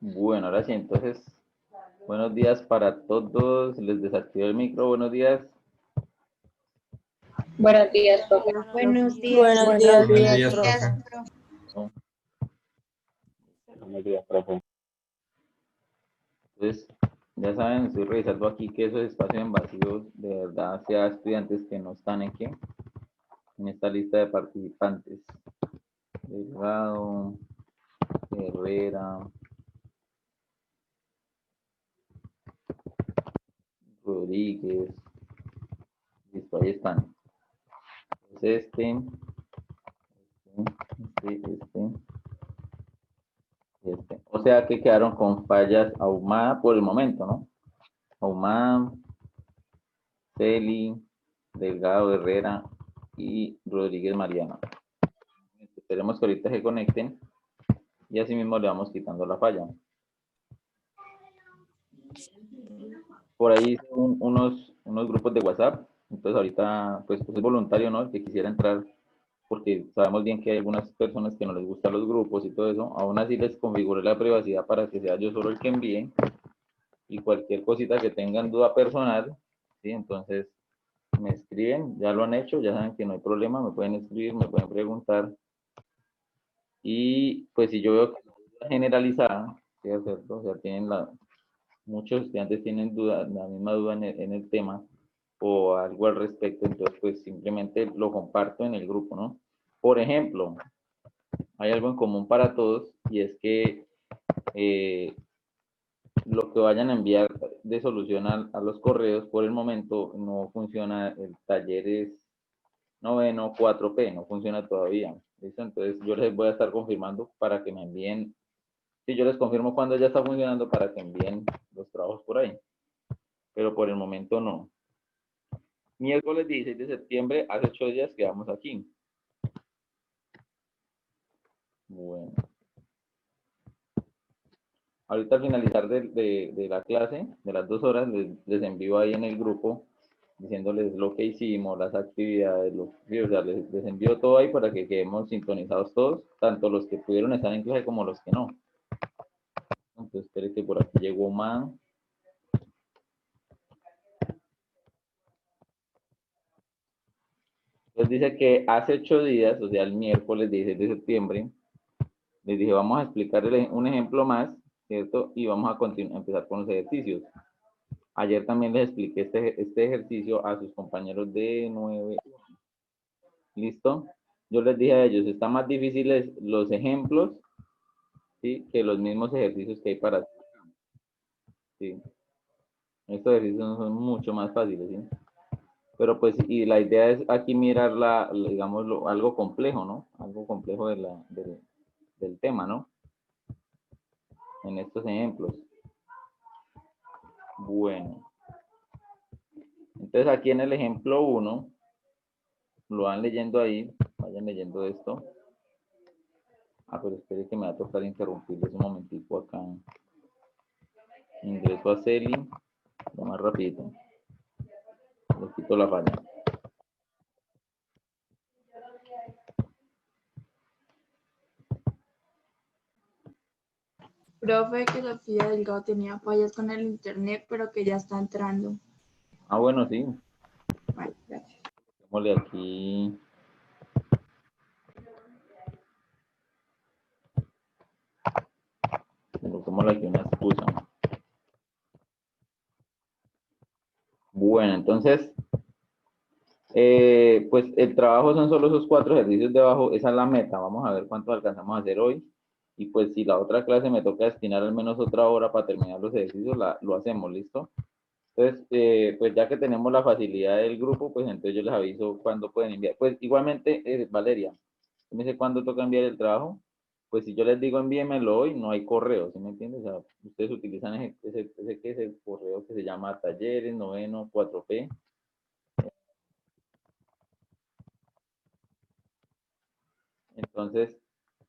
Bueno, ahora sí, entonces, buenos días para todos. Les desactivo el micro. Buenos días. Buenos días, profe. Buenos días, Buenos profe. días, Buenos días, profe. profe. ¿No? Buenos días, profe. Entonces, ya saben, estoy revisando aquí que esos espacios en vacíos de verdad sea estudiantes que no están en esta lista de participantes. Delgado, Herrera, Rodríguez. Listo, ahí están. Entonces, este. O sea que quedaron con fallas Ahumada por el momento, ¿no? Ahumada, Celi, Delgado, Herrera y Rodríguez Mariano. Esperemos que ahorita se conecten y así mismo le vamos quitando la falla. Por ahí son unos grupos de WhatsApp, entonces ahorita pues es voluntario, ¿no? El que quisiera entrar, porque sabemos bien que hay algunas personas que no les gustan los grupos y todo eso, aún así les configuré la privacidad para que sea yo solo el que envíe y cualquier cosita que tengan duda personal, ¿sí? Entonces me escriben, ya lo han hecho, ya saben que no hay problema, me pueden escribir, me pueden preguntar. Y pues si yo veo que la generalizada, ¿sí? ¿Cierto? O sea, muchos estudiantes tienen duda, la misma duda en el tema o algo al respecto, entonces pues simplemente lo comparto en el grupo, ¿no? Por ejemplo, hay algo en común para todos y es que lo que vayan a enviar de solución a los correos, por el momento no funciona el talleres noveno 4P, no funciona todavía. ¿Listo? Entonces yo les voy a estar confirmando para que me envíen, si yo les confirmo cuando ya está funcionando para que envíen los trabajos por ahí, pero por el momento no. Miércoles 16 de septiembre, hace 8 días quedamos aquí. Bueno. Ahorita al finalizar de la clase, de las 2 horas, les envío ahí en el grupo diciéndoles lo que hicimos, las actividades, o sea, les envío todo ahí para que quedemos sintonizados todos, tanto los que pudieron estar en clase como los que no. Entonces, espere que por aquí llegó Man. Entonces dice que hace 8 días, o sea, el miércoles 16 de septiembre, les dije, vamos a explicarles un ejemplo más, ¿cierto? Y vamos a empezar con los ejercicios. Ayer también les expliqué este ejercicio a sus compañeros de 9. ¿Listo? Yo les dije a ellos, están más difíciles los ejemplos, ¿sí? Que los mismos ejercicios que hay para hacer. ¿Sí? Estos ejercicios son mucho más fáciles, ¿sí? Pero pues, y la idea es aquí mirar digamos, algo complejo, ¿no? Algo complejo del tema, ¿no? En estos ejemplos. Bueno. Entonces aquí en el ejemplo 1, lo van leyendo ahí, vayan leyendo esto. Pero espere que me va a tocar interrumpirles un momentico acá. Ingreso a Celi, lo más rapidito. Le quito la falla. Profe, que Sofía Delgado tenía fallas con el internet, pero que ya está entrando. Bueno, sí. Bueno, gracias. Démosle aquí. Coloquémosle aquí una excusa. Bueno, entonces, pues el trabajo son solo esos 4 ejercicios de abajo, esa es la meta, vamos a ver cuánto alcanzamos a hacer hoy, y pues si la otra clase me toca destinar al menos otra hora para terminar los ejercicios, lo hacemos, ¿listo? Entonces, pues ya que tenemos la facilidad del grupo, pues entonces yo les aviso cuándo pueden enviar. Pues igualmente, Valeria, me dice cuándo toca enviar el trabajo, pues si yo les digo envíenmelo hoy, no hay correo, ¿sí me entiendes? O sea, ustedes utilizan ese correo que se llama talleres noveno 4P. Entonces,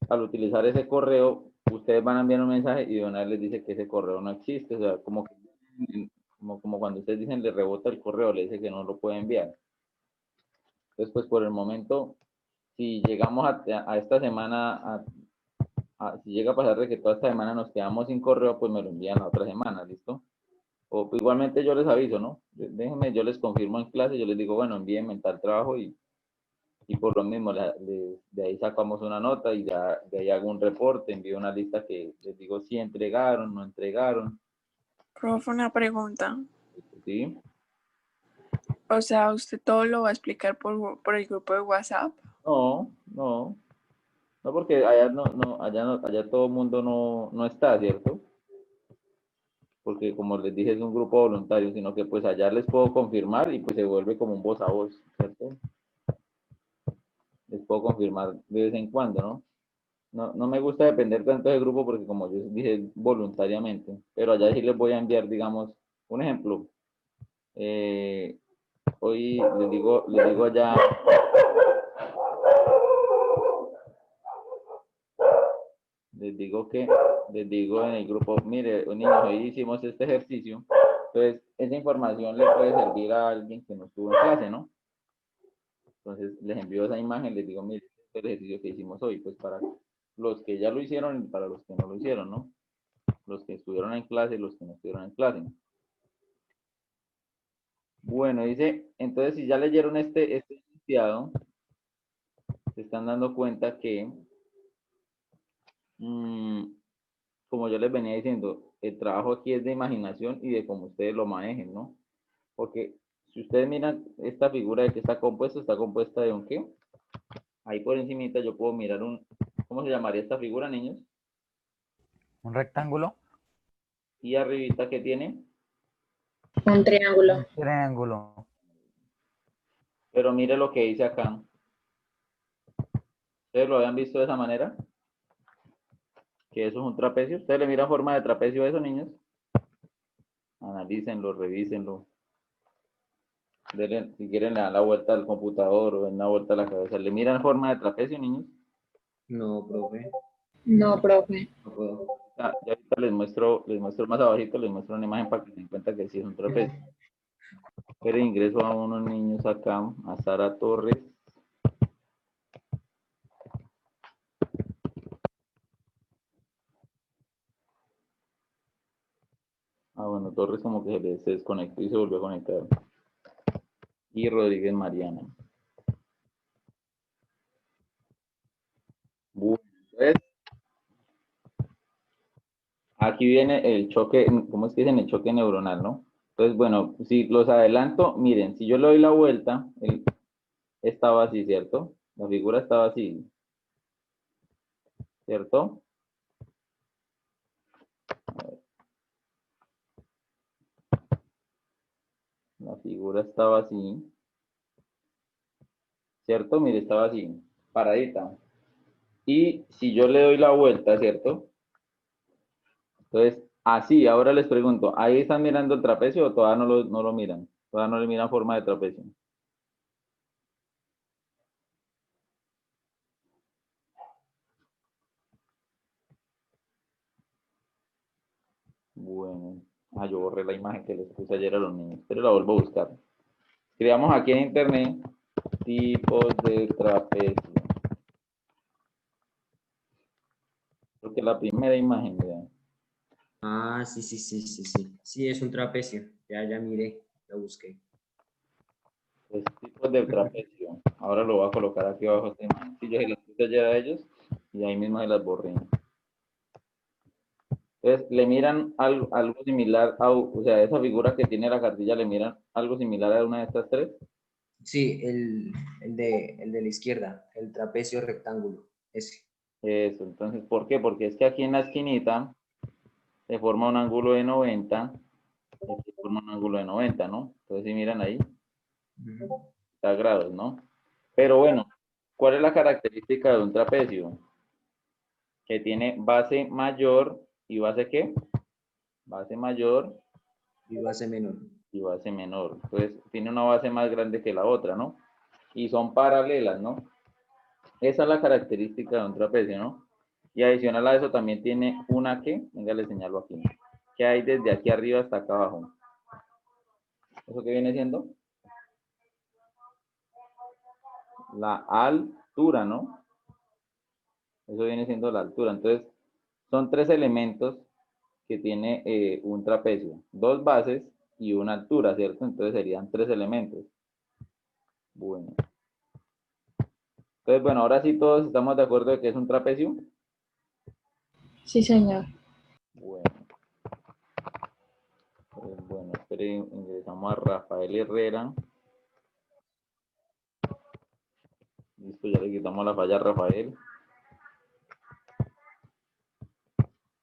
al utilizar ese correo, ustedes van a enviar un mensaje y de una vez les dice que ese correo no existe, o sea, como cuando ustedes dicen le rebota el correo, le dice que no lo puede enviar. Entonces, pues por el momento, si llegamos a esta semana si llega a pasar de que toda esta semana nos quedamos sin correo, pues me lo envían la otra semana, ¿listo? O igualmente yo les aviso, ¿no? Déjenme, yo les confirmo en clase, yo les digo, bueno, envíenme tal trabajo y por lo mismo de ahí sacamos una nota y ya de ahí hago un reporte, envío una lista que les digo si entregaron, no entregaron, Profe, una pregunta. ¿sí? O sea, ¿usted todo lo va a explicar por el grupo de WhatsApp? No, no, no porque allá allá todo el mundo no está, ¿cierto? Porque como les dije es un grupo voluntario, sino que pues allá les puedo confirmar y pues se vuelve como un voz a voz, ¿cierto? Les puedo confirmar de vez en cuando, ¿no? No me gusta depender tanto del grupo porque como yo dije voluntariamente, pero allá sí les voy a enviar, digamos, un ejemplo. Eh, hoy les digo allá, les digo en el grupo, mire, niños, hoy hicimos este ejercicio, entonces esa información le puede servir a alguien que no estuvo en clase, ¿no? Entonces les envío esa imagen, les digo, mire, este es el ejercicio que hicimos hoy, pues para los que ya lo hicieron y para los que no lo hicieron, ¿no? Los que estuvieron en clase y los que no estuvieron en clase. Bueno, dice, entonces si ya leyeron este enunciado, se están dando cuenta que, mmm, como yo les venía diciendo, el trabajo aquí es de imaginación y de cómo ustedes lo manejen, ¿no? Porque si ustedes miran esta figura de que está compuesta de un qué. Ahí por encimita yo puedo mirar ¿cómo se llamaría esta figura, niños? Un rectángulo, Y arribita que tiene, Un triángulo. un triángulo. pero mire lo que dice acá. ¿Ustedes lo habían visto de esa manera? Que eso es un trapecio. ¿Ustedes le miran forma de trapecio a eso, niños? Analícenlo, revísenlo. Si quieren le dan la vuelta al computador o den la vuelta a la cabeza. ¿Le miran forma de trapecio, niños? No, profe, No, profe. no puedo. Ya ahorita les muestro más abajito, les muestro una imagen para que se den cuenta que sí es un trapecio. Pero ingreso a unos niños acá, a Sara Torres. Bueno, Torres como que se desconectó y se volvió a conectar. Y Rodríguez Mariana. Bueno, entonces, aquí viene el choque, ¿cómo es que dicen? El choque neuronal, ¿no? Entonces, bueno, si los adelanto, miren, si yo le doy la vuelta, él estaba así, ¿cierto? La figura estaba así, ¿cierto? La figura estaba así, ¿cierto? Mire, estaba así, paradita. Y si yo le doy la vuelta, ¿cierto? Entonces, así, ahora les pregunto, ¿ahí están mirando el trapecio o todavía no lo miran? Todavía no le miran forma de trapecio. Bueno, yo borré la imagen que les puse ayer a los niños, pero la vuelvo a buscar. Escribamos aquí en internet tipos de trapecio. Porque la primera imagen, vean. Ah, sí, sí, sí, sí, sí. Sí, es un trapecio. Ya miré, lo busqué. Pues tipos de trapecio. Ahora lo voy a colocar aquí abajo esta imagen. Sí, yo se las puse ayer a ellos y ahí mismo se las borré. Entonces, le miran algo similar o sea, esa figura que tiene la cartilla, le miran algo similar a una de estas tres. Sí, el de la izquierda, el trapecio rectángulo, ese. Eso, entonces, ¿por qué? Porque es que aquí en la esquinita se forma un ángulo de 90, y aquí se forma un ángulo de 90, ¿no? Entonces, si miran ahí, está grados, ¿no? Pero bueno, ¿cuál es la característica de un trapecio? Que tiene base mayor y base ¿qué? Base mayor Y base menor. y base menor. Entonces, tiene una base más grande que la otra, ¿no? Y son paralelas, ¿no? Esa es la característica de un trapecio, ¿no? Y adicional a eso también tiene una que, venga, le señalo aquí, que hay desde aquí arriba hasta acá abajo. ¿Eso qué viene siendo? La altura, ¿no? Eso viene siendo la altura. Entonces, Son tres elementos que tiene un trapecio, dos bases y una altura, ¿cierto? Entonces serían tres elementos. Bueno. Entonces, bueno, ahora sí todos estamos de acuerdo de que es un trapecio. Sí, señor. Bueno. Bueno, esperen, ingresamos a Rafael Herrera. Listo, ya le quitamos la falla a Rafael.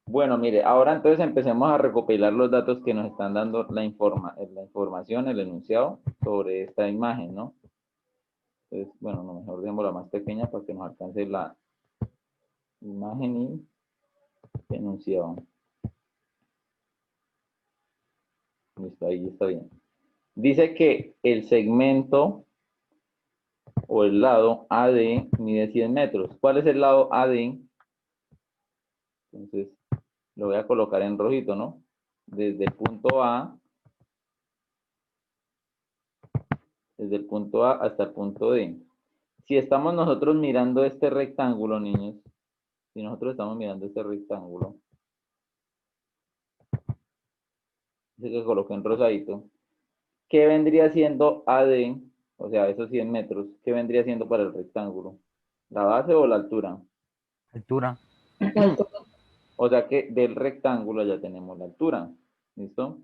Bueno, mire, ahora entonces empecemos a recopilar los datos que nos están dando la información, el enunciado sobre esta imagen, ¿no? Entonces, bueno, no, mejor dejémosla más pequeña para que nos alcance la imagen y enunciado. Listo, ahí está bien. Dice que el segmento o el lado AD mide 100 metros. ¿Cuál es el lado AD? Entonces, lo voy a colocar en rojito, ¿no? Desde el punto A hasta el punto D. Si estamos nosotros mirando este rectángulo, niños, si nosotros estamos mirando este rectángulo, ese que coloqué en rosadito, ¿qué vendría siendo AD? O sea, esos 100 metros, ¿qué vendría siendo para el rectángulo? ¿La base o la altura? Altura. La altura. O sea que del rectángulo ya tenemos la altura. ¿Listo?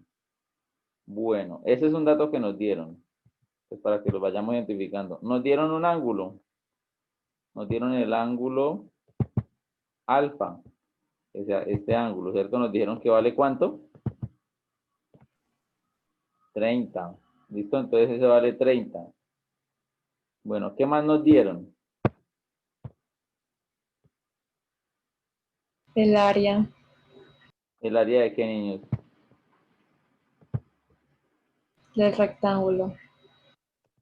Bueno, ese es un dato que nos dieron. Pues para que lo vayamos identificando. Nos dieron un ángulo. Nos dieron el ángulo alfa. O sea, este ángulo, ¿cierto? Nos dijeron que vale ¿cuánto? 30. ¿Listo? Entonces ese vale 30. Bueno, ¿qué más nos dieron? El área El área de qué, niños. del rectángulo.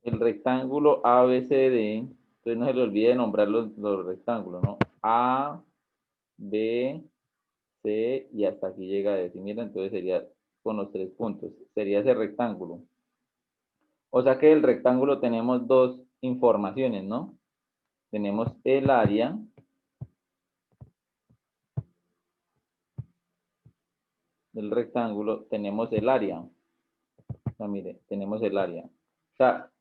El rectángulo ABCD. Entonces no se le olvide nombrar los rectángulos, ¿no? A, B, C y hasta aquí llega a decir, mira, entonces sería con los tres puntos. Sería ese rectángulo. O sea que del rectángulo tenemos dos informaciones, ¿no? Tenemos el área del rectángulo, tenemos el área. O sea, mire, tenemos el área. O sea,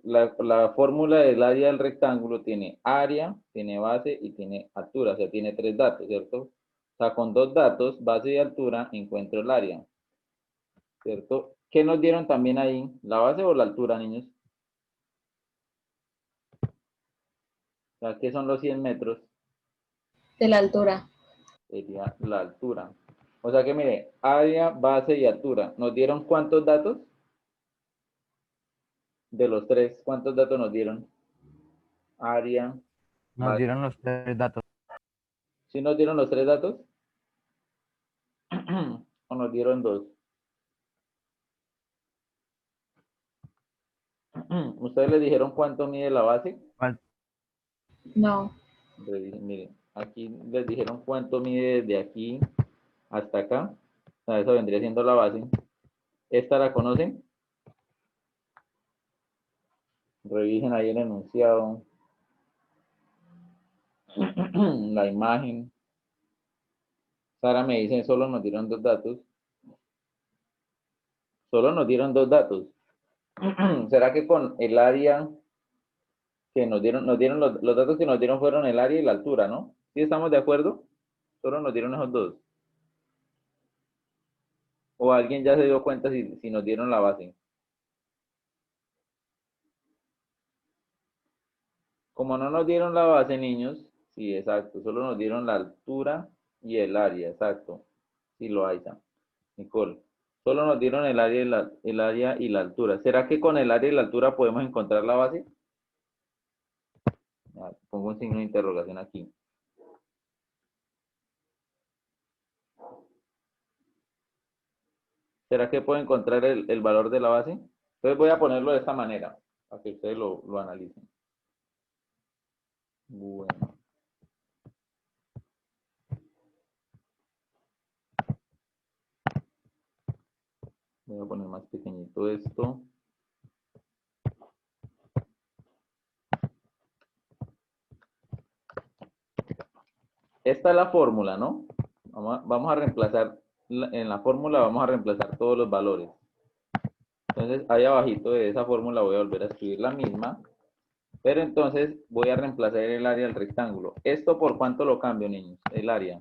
la fórmula del área del rectángulo tiene área, tiene base y tiene altura. O sea, tiene tres datos, ¿cierto? O sea, con dos datos, base y altura, encuentro el área. ¿Cierto? ¿Qué nos dieron también ahí? ¿La base o la altura, niños? O sea, ¿qué son los 100 metros? De la altura. Sería la altura. O sea que mire, área, base y altura. ¿Nos dieron cuántos datos? De los tres, ¿cuántos datos nos dieron? Área, Nos base. dieron los tres datos. ¿Sí nos dieron los tres datos? ¿O nos dieron dos? ¿Ustedes le dijeron cuánto mide la base? ¿Cuál? No. Miren, aquí les dijeron cuánto mide desde aquí hasta acá. O sea, eso vendría siendo la base. ¿Esta la conocen? Revisen ahí el enunciado. La imagen. Sara me dice, solo nos dieron dos datos. Solo nos dieron dos datos. ¿Será que con el área que nos dieron los datos que nos dieron fueron el área y la altura, ¿no? ¿Sí estamos de acuerdo? Solo nos dieron esos dos. ¿O alguien ya se dio cuenta si nos dieron la base? Como no nos dieron la base, niños, sí, exacto, solo nos dieron la altura y el área, exacto. Sí lo hay, Sam. Nicole. Solo nos dieron el área y la altura. ¿Será que con el área y la altura podemos encontrar la base? Pongo un signo de interrogación aquí. ¿Será que puedo encontrar el valor de la base? Entonces voy a ponerlo de esta manera, para que ustedes lo analicen. Bueno. Voy a poner más pequeñito esto. esta es la fórmula, ¿no? Vamos a reemplazar, en la fórmula vamos a reemplazar todos los valores. Entonces, ahí abajito de esa fórmula voy a volver a escribir la misma, pero entonces voy a reemplazar el área del rectángulo. ¿Esto por cuánto lo cambio, niños? El área.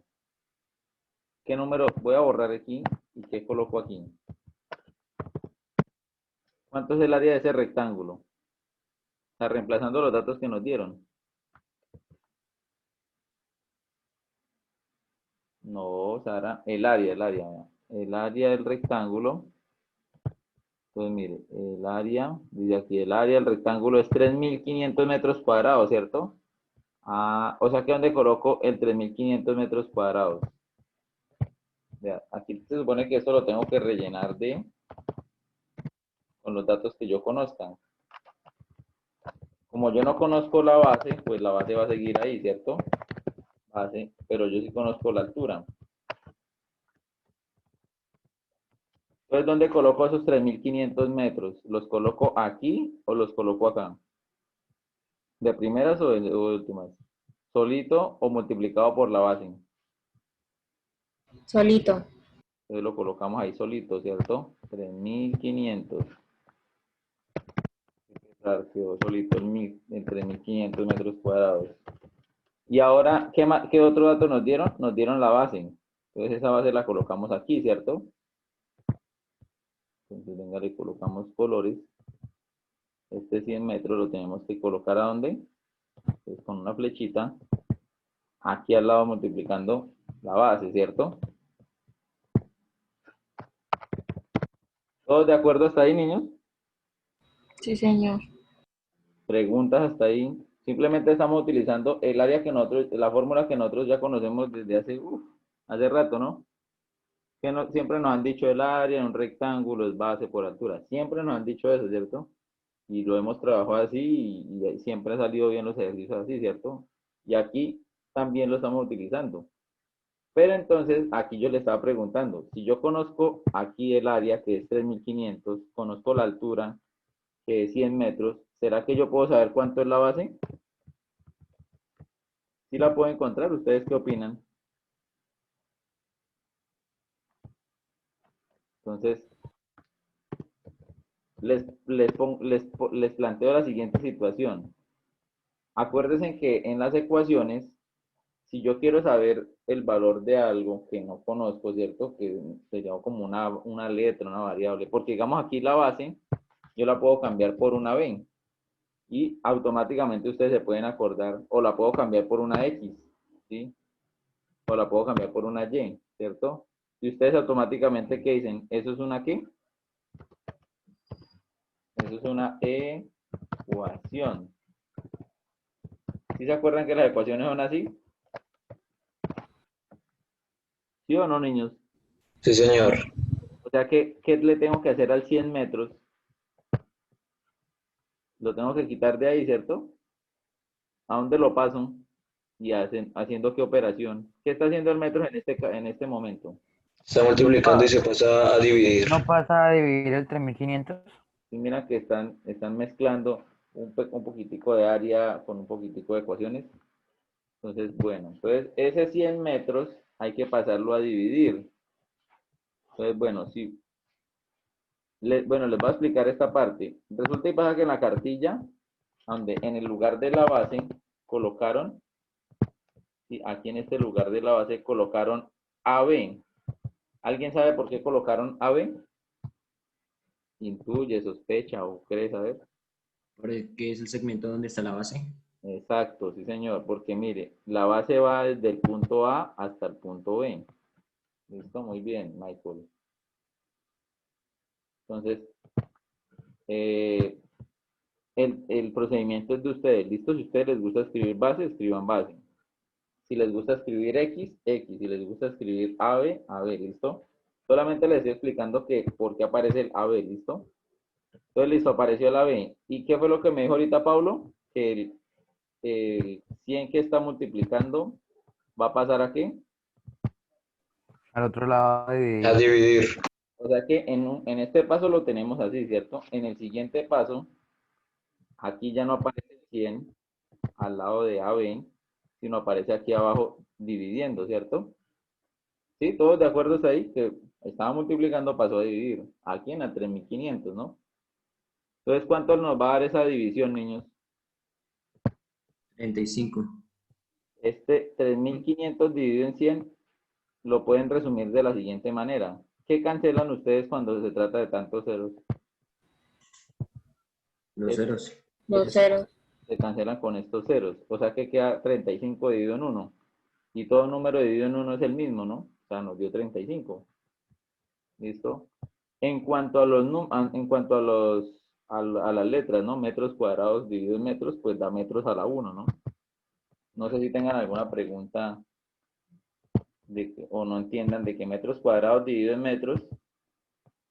¿Qué número? Voy a borrar aquí y ¿qué coloco aquí? ¿Cuánto es el área de ese rectángulo? Está reemplazando los datos que nos dieron. No, Sara, el área. El área del rectángulo. Pues mire, el área, dice aquí, el área del rectángulo es 3.500 metros cuadrados, ¿cierto? Ah, o sea que ¿dónde coloco el 3.500 metros cuadrados? Vea, aquí se supone que esto lo tengo que rellenar con los datos que yo conozca. Como yo no conozco la base, pues la base va a seguir ahí, ¿cierto? Base, pero yo sí conozco la altura. Entonces, ¿dónde coloco esos 3.500 metros? ¿Los coloco aquí o los coloco acá? ¿De primeras o de últimas? ¿Solito o multiplicado por la base? Solito. Entonces lo colocamos ahí solito, ¿cierto? 3.500. Quedó solito en 3.500 metros cuadrados. Y ahora, ¿qué otro dato nos dieron? Nos dieron la base. Entonces esa base la colocamos aquí, ¿cierto? Entonces, venga, le colocamos colores. Este 100 metros lo tenemos que colocar ¿a dónde? Entonces, con una flechita. Aquí al lado multiplicando la base, ¿cierto? ¿Todos de acuerdo hasta ahí, niños? Sí, señor. Preguntas hasta ahí. Simplemente estamos utilizando el área que nosotros, la fórmula que nosotros ya conocemos desde hace rato, ¿no? Que siempre nos han dicho el área en un rectángulo es base por altura. Siempre nos han dicho eso, ¿cierto? Y lo hemos trabajado así y siempre han salido bien los ejercicios así, ¿cierto? Y aquí también lo estamos utilizando. Pero entonces, aquí yo le estaba preguntando, si yo conozco aquí el área, que es 3.500, conozco la altura, que es 100 metros, ¿será que yo puedo saber cuánto es la base? ¿Sí la puedo encontrar? ¿Ustedes qué opinan? Entonces, les planteo la siguiente situación. Acuérdense que en las ecuaciones, si yo quiero saber el valor de algo que no conozco, ¿cierto? Que sería como una letra, una variable, porque digamos aquí la base, yo la puedo cambiar por una b y automáticamente ustedes se pueden acordar, o la puedo cambiar por una x, ¿sí? O la puedo cambiar por una y, ¿cierto? Y ustedes automáticamente, ¿qué dicen? ¿Eso es una qué? Eso es una ecuación. ¿Sí se acuerdan que las ecuaciones son así? ¿Sí o no, niños? Sí, señor. O sea, ¿qué le tengo que hacer al 100 metros? Lo tengo que quitar de ahí, ¿cierto? ¿A dónde lo paso? Y haciendo qué operación. ¿Qué está haciendo el metro en este momento? Está multiplicando y se pasa a dividir. ¿No pasa a dividir el 3.500? Y mira que están mezclando un poquitico de área con un poquitico de ecuaciones. Entonces, bueno, entonces ese 100 metros hay que pasarlo a dividir. Entonces, bueno, sí. Bueno, les voy a explicar esta parte. Resulta y pasa que en la cartilla, donde en el lugar de la base colocaron, sí, aquí en este lugar de la base colocaron AB. ¿Alguien sabe por qué colocaron AB? Intuye, sospecha o cree saber. ¿Qué es el segmento donde está la base? Exacto, sí señor, porque mire, la base va desde el punto A hasta el punto B. Listo, muy bien, Michael. Entonces, el procedimiento es de ustedes. ¿Listo? Si a ustedes les gusta escribir base, escriban base. Si les gusta escribir X, X. Si les gusta escribir AB, AB, ¿listo? Solamente les estoy explicando por qué aparece el AB, ¿listo? Entonces, listo, apareció el AB. ¿Y qué fue lo que me dijo ahorita Pablo? Que el 100 que está multiplicando va a pasar a qué? Al otro lado de A dividir. dividir. O sea que en este paso lo tenemos así, ¿cierto? En el siguiente paso, aquí ya no aparece el 100 al lado de AB, sino aparece aquí abajo dividiendo, ¿cierto? ¿Sí? ¿Todos de acuerdo hasta ahí? Que estaba multiplicando, pasó a dividir. Aquí en la 3500, ¿no? Entonces, ¿cuánto nos va a dar esa división, niños? 35. Este 3500 dividido en 100 lo pueden resumir de la siguiente manera. ¿Qué cancelan ustedes cuando se trata de tantos ceros? Los ceros. Los ceros. Se cancelan con estos ceros. O sea que queda 35 dividido en 1. Y todo número dividido en 1 es el mismo, ¿no? O sea, nos dio 35. ¿Listo? En cuanto a a las letras, ¿no? Metros cuadrados dividido en metros, pues da metros a la 1, ¿no? No sé si tengan alguna pregunta o no entiendan de que metros cuadrados dividido en metros,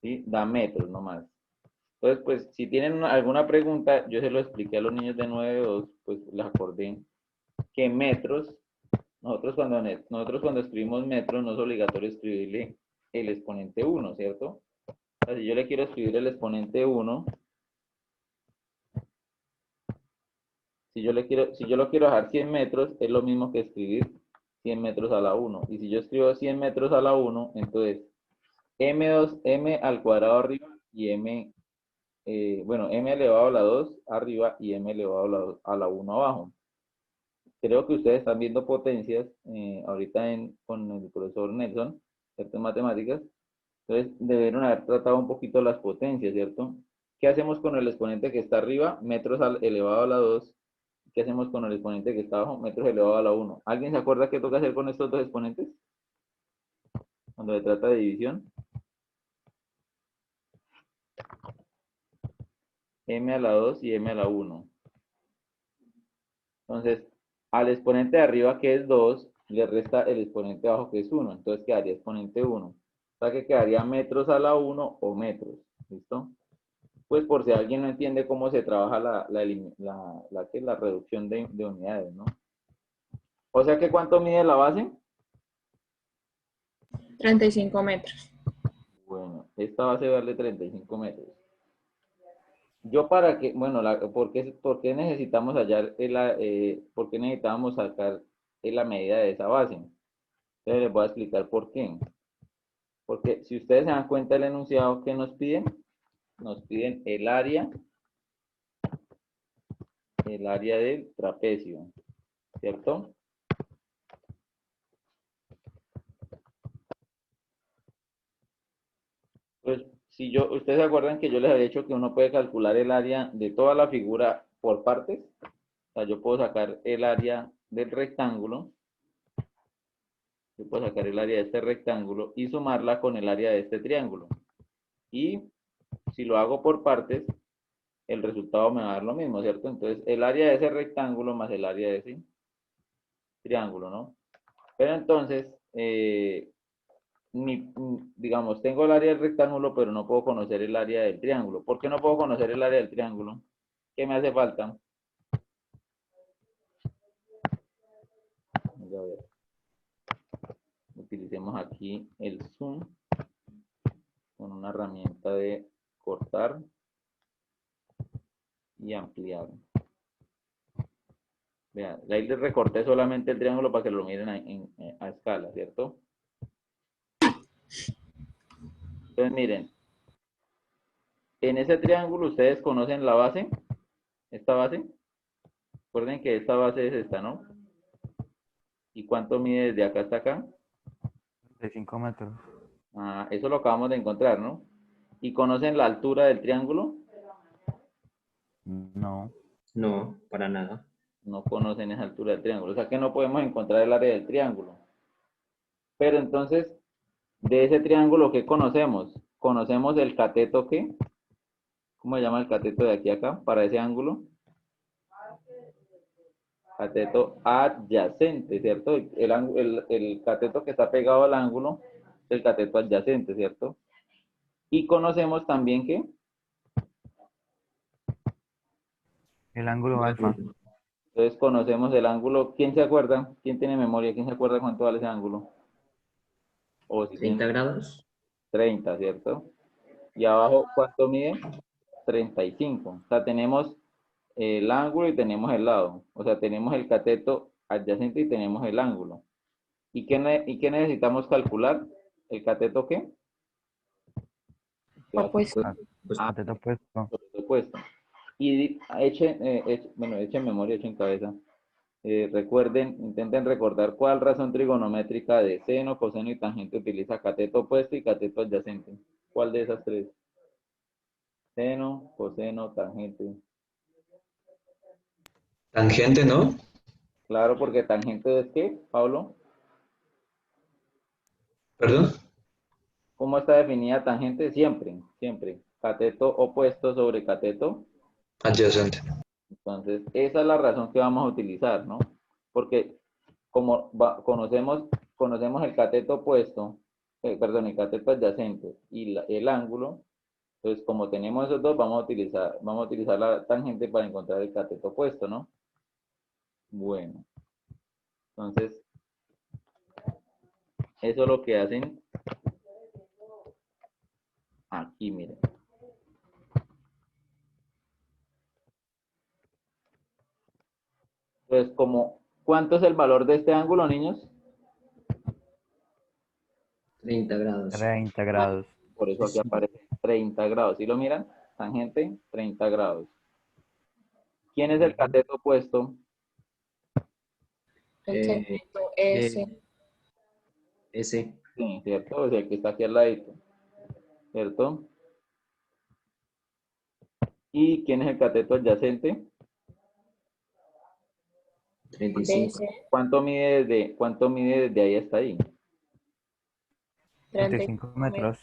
¿sí? Da metros nomás. Entonces, pues, si tienen alguna pregunta, yo se lo expliqué a los niños de 9-2, pues les acordé que metros, nosotros cuando escribimos metros no es obligatorio escribirle el exponente 1, ¿cierto? O sea, si yo le quiero escribir el exponente 1, si yo lo quiero dejar 100 metros, es lo mismo que escribir 100 metros a la 1. Y si yo escribo 100 metros a la 1, entonces m al cuadrado arriba y m elevado a la 2 arriba y m elevado a la 1 abajo. Creo que ustedes están viendo potencias ahorita con el profesor Nelson, ¿cierto? En matemáticas. Entonces, debieron haber tratado un poquito las potencias, ¿cierto? ¿Qué hacemos con el exponente que está arriba? Metros elevado a la 2. ¿Qué hacemos con el exponente que está abajo? Metros elevado a la 1. ¿Alguien se acuerda qué toca hacer con estos dos exponentes? Cuando se trata de división. M a la 2 y M a la 1. Entonces, al exponente de arriba, que es 2, le resta el exponente de abajo, que es 1. Entonces, quedaría exponente 1. O sea, que quedaría metros a la 1 o metros. ¿Listo? Pues por si alguien no entiende cómo se trabaja la reducción de unidades, ¿no? O sea, que ¿cuánto mide la base? 35 metros. Bueno, esta base vale 35 metros. Yo para que, bueno, ¿por qué necesitamos por qué necesitábamos sacar la medida de esa base? Entonces les voy a explicar por qué. Porque si ustedes se dan cuenta del enunciado que nos piden el área del trapecio, ¿cierto? Pues si ustedes se acuerdan que yo les había dicho que uno puede calcular el área de toda la figura por partes. O sea, yo puedo sacar el área del rectángulo. Yo puedo sacar el área de este rectángulo y sumarla con el área de este triángulo. Y si lo hago por partes, el resultado me va a dar lo mismo, ¿cierto? Entonces, el área de ese rectángulo más el área de ese triángulo, ¿no? Pero entonces, digamos, tengo el área del rectángulo, pero no puedo conocer el área del triángulo. ¿Por qué no puedo conocer el área del triángulo? ¿Qué me hace falta? Vamos a ver. Utilicemos aquí el zoom con una herramienta de cortar y ampliar. Vean, ahí les recorté solamente el triángulo para que lo miren a escala, ¿cierto? Entonces miren, en ese triángulo ustedes conocen la base, esta base. Recuerden que esta base es esta, ¿no? ¿Y cuánto mide desde acá hasta acá? 35 metros. Ah, eso lo acabamos de encontrar, ¿no? ¿Y conocen la altura del triángulo? No. No, para nada. No conocen esa altura del triángulo. O sea que no podemos encontrar el área del triángulo. Pero entonces, de ese triángulo, ¿qué conocemos? ¿Conocemos el cateto qué? ¿Cómo se llama el cateto de aquí a acá para ese ángulo? Cateto adyacente, ¿cierto? El cateto que está pegado al ángulo es el cateto adyacente, ¿cierto? Y conocemos también que El ángulo alfa. entonces conocemos el ángulo. ¿Quién se acuerda? ¿Quién tiene memoria? ¿Quién se acuerda cuánto vale ese ángulo? O si 30 tienen grados. 30, ¿cierto? Y abajo, ¿cuánto mide? 35. O sea, tenemos el ángulo y tenemos el lado. O sea, tenemos el cateto adyacente y tenemos el ángulo. ¿Y qué necesitamos calcular? ¿El cateto qué? Opuesto. Pues, Cateto opuesto. Opuesto. Y bueno, echen memoria, echen cabeza. Recuerden, intenten recordar cuál razón trigonométrica de seno, coseno y tangente utiliza cateto opuesto y cateto adyacente. ¿Cuál de esas tres? Seno, coseno, tangente. Tangente, ¿no? Claro, porque tangente es ¿qué, Pablo? ¿Perdón? ¿Cómo está definida tangente? Siempre, siempre. Cateto opuesto sobre cateto. Adyacente. Entonces, esa es la razón que vamos a utilizar, ¿no? Porque como conocemos el cateto opuesto, perdón, el cateto adyacente y el ángulo, entonces como tenemos esos dos, vamos a utilizar la tangente para encontrar el cateto opuesto, ¿no? Bueno, entonces, eso es lo que hacen aquí, miren. Entonces, ¿cuánto es el valor de este ángulo, niños? 30 grados. 30 grados. Por eso aquí aparece 30 grados. ¿Sí lo miran? Tangente, 30 grados. ¿Quién es el cateto opuesto? El Eh, segmento S. S. Sí, ¿cierto? O sea, el que está aquí al ladito. ¿Cierto? ¿Y quién es el cateto adyacente? 35. BC. ¿Cuánto mide desde ahí hasta ahí? 35 metros.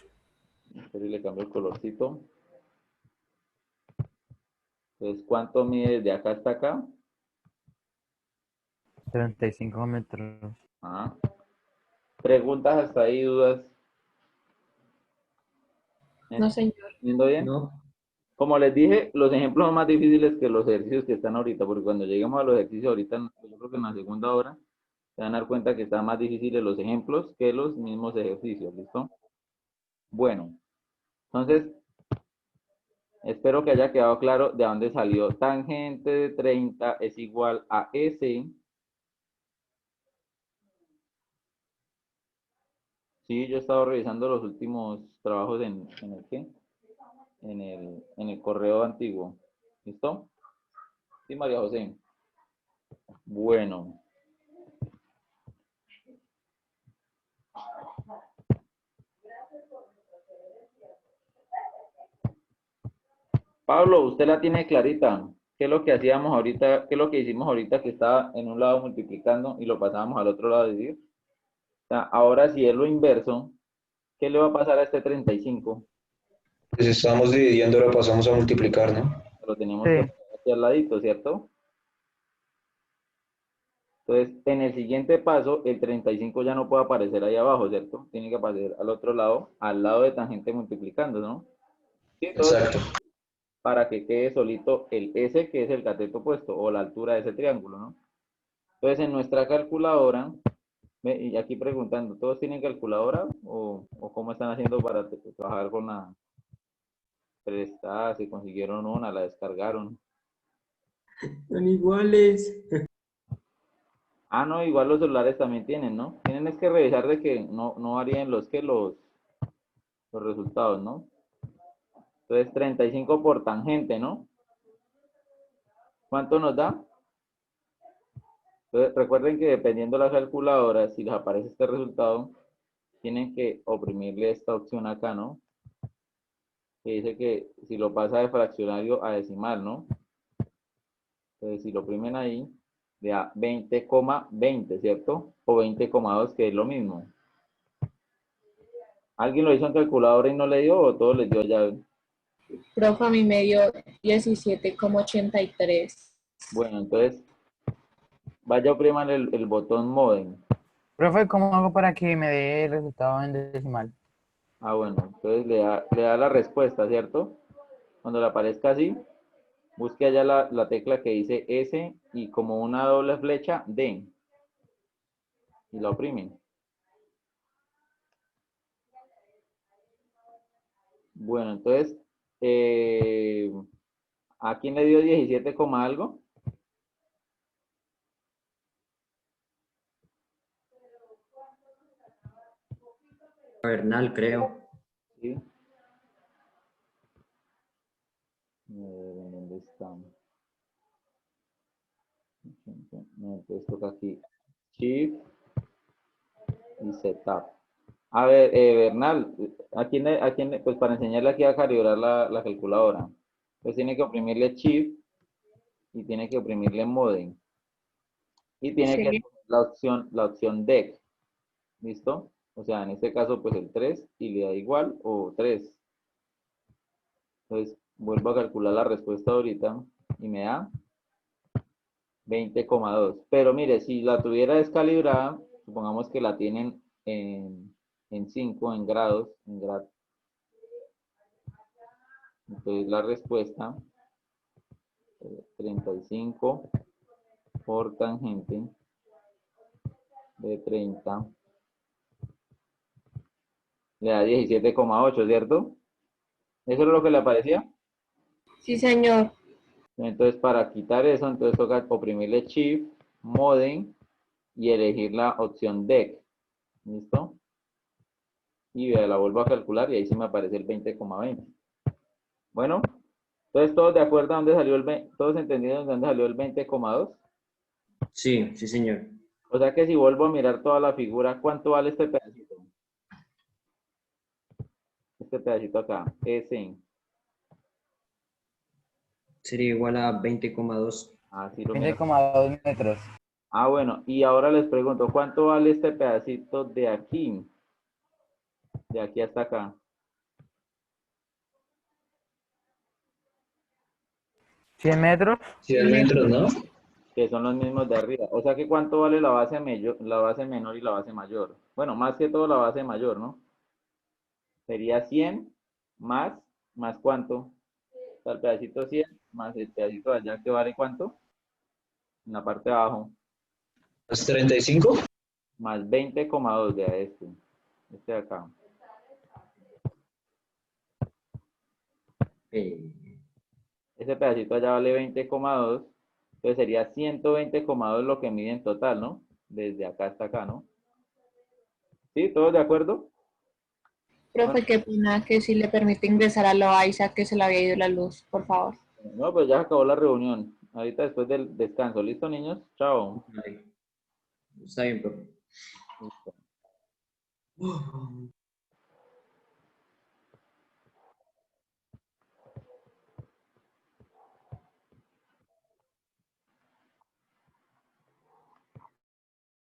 Espero y le cambio el colorcito. Entonces, ¿cuánto mide desde acá hasta acá? 35 metros. Ah. ¿Preguntas hasta ahí, dudas? No, señor. ¿Entiendo bien? ¿No? Como les dije, los ejemplos son más difíciles que los ejercicios que están ahorita, porque cuando lleguemos a los ejercicios ahorita, yo creo que en la segunda hora, se van a dar cuenta que están más difíciles los ejemplos que los mismos ejercicios, ¿listo? Bueno, entonces, espero que haya quedado claro de dónde salió. Tangente de 30 es igual a S. Sí, yo he estado revisando los últimos trabajos en el qué, en el correo antiguo. ¿Listo? Sí, María José. Bueno. Pablo, usted la tiene clarita. ¿Qué es lo que hacíamos ahorita? ¿Qué es lo que hicimos ahorita que estaba en un lado multiplicando y lo pasábamos al otro lado de dividir? O sea, ahora si es lo inverso, ¿qué le va a pasar a este 35? Pues estamos dividiendo, lo pasamos a multiplicar, ¿no? Lo tenemos que Sí. poner aquí al ladito, ¿cierto? Entonces, en el siguiente paso, el 35 ya no puede aparecer ahí abajo, ¿cierto? Tiene que aparecer al otro lado, al lado de tangente multiplicando, ¿no? Sí, entonces, Exacto. para que quede solito el S, que es el cateto opuesto, o la altura de ese triángulo, ¿no? Entonces, en nuestra calculadora, y aquí preguntando, ¿todos tienen calculadora o cómo están haciendo para trabajar con la prestada? Si consiguieron una, la descargaron. Son iguales. Ah, no, igual los celulares también tienen, ¿no? Tienen es que revisar de que no varíen los resultados, ¿no? Entonces, 35 por tangente, ¿no? ¿Cuánto nos da? Entonces, recuerden que dependiendo de la calculadora, si les aparece este resultado, tienen que oprimirle esta opción acá, ¿no? Que dice que si lo pasa de fraccionario a decimal, ¿no? Entonces, si lo oprimen ahí, le da 20,20, ¿cierto? O 20,2, que es lo mismo. ¿Alguien lo hizo en calculadora y no le dio o todo les dio ya? Profe, a mí me dio 17,83. Bueno, entonces, vaya a oprimir el botón modem. Profe, ¿cómo hago para que me dé el resultado en decimal? Ah, bueno, entonces le da la respuesta, ¿cierto? Cuando le aparezca así, busque allá la tecla que dice S y como una doble flecha, D. Y la oprimen. Bueno, entonces, ¿a quién le dio 17, algo? Bernal, creo. ¿Sí? A ver, ¿en dónde estamos? No, entonces toca aquí Shift y Setup. A ver, Bernal, pues para enseñarle aquí a calibrar la calculadora, pues tiene que oprimirle Shift y tiene que oprimirle Mode y tiene que Sí. escoger la opción DEC. ¿Listo? O sea, en este caso, pues el 3 y le da igual o 3. Entonces, vuelvo a calcular la respuesta ahorita y me da 20,2. Pero mire, si la tuviera descalibrada, supongamos que la tienen en 5, en grados, en grado. Entonces la respuesta, 35 por tangente de 30, le da 17,8, ¿cierto? ¿Eso es lo que le aparecía? Sí, señor. Entonces, para quitar eso, entonces toca oprimirle Shift, Mode y elegir la opción DEC. ¿Listo? Y vea, la vuelvo a calcular y ahí sí me aparece el 20,20. Bueno, entonces todos de acuerdo a dónde salió el 20, todos entendieron de dónde salió el 20,2. Sí, sí, señor. O sea que si vuelvo a mirar toda la figura, ¿cuánto vale este pedacito? Este pedacito acá, ese. Así lo miro. 20,2 metros. Ah, bueno, y ahora les pregunto, ¿cuánto vale este pedacito de aquí? De aquí hasta acá. 100 metros. 100 metros, ¿no? Que son los mismos de arriba. O sea que ¿cuánto vale la base menor y la base mayor? Bueno, más que todo la base mayor, ¿no? Sería 100 más ¿cuánto? O sea, el pedacito 100 más el pedacito de allá que vale ¿cuánto? En la parte de abajo. ¿Los 35? Más 20,2 de este de acá. Ese pedacito allá vale 20,2. Entonces sería 120,2 lo que mide en total, ¿no? Desde acá hasta acá, ¿no? ¿Sí? ¿Todos de acuerdo? Profe, qué pena que si le permite ingresar a Loaiza que se le había ido la luz, por favor. No, pues ya acabó la reunión. Ahorita después del descanso. ¿Listo, niños? Chao. Vale. Está bien, profe. Listo.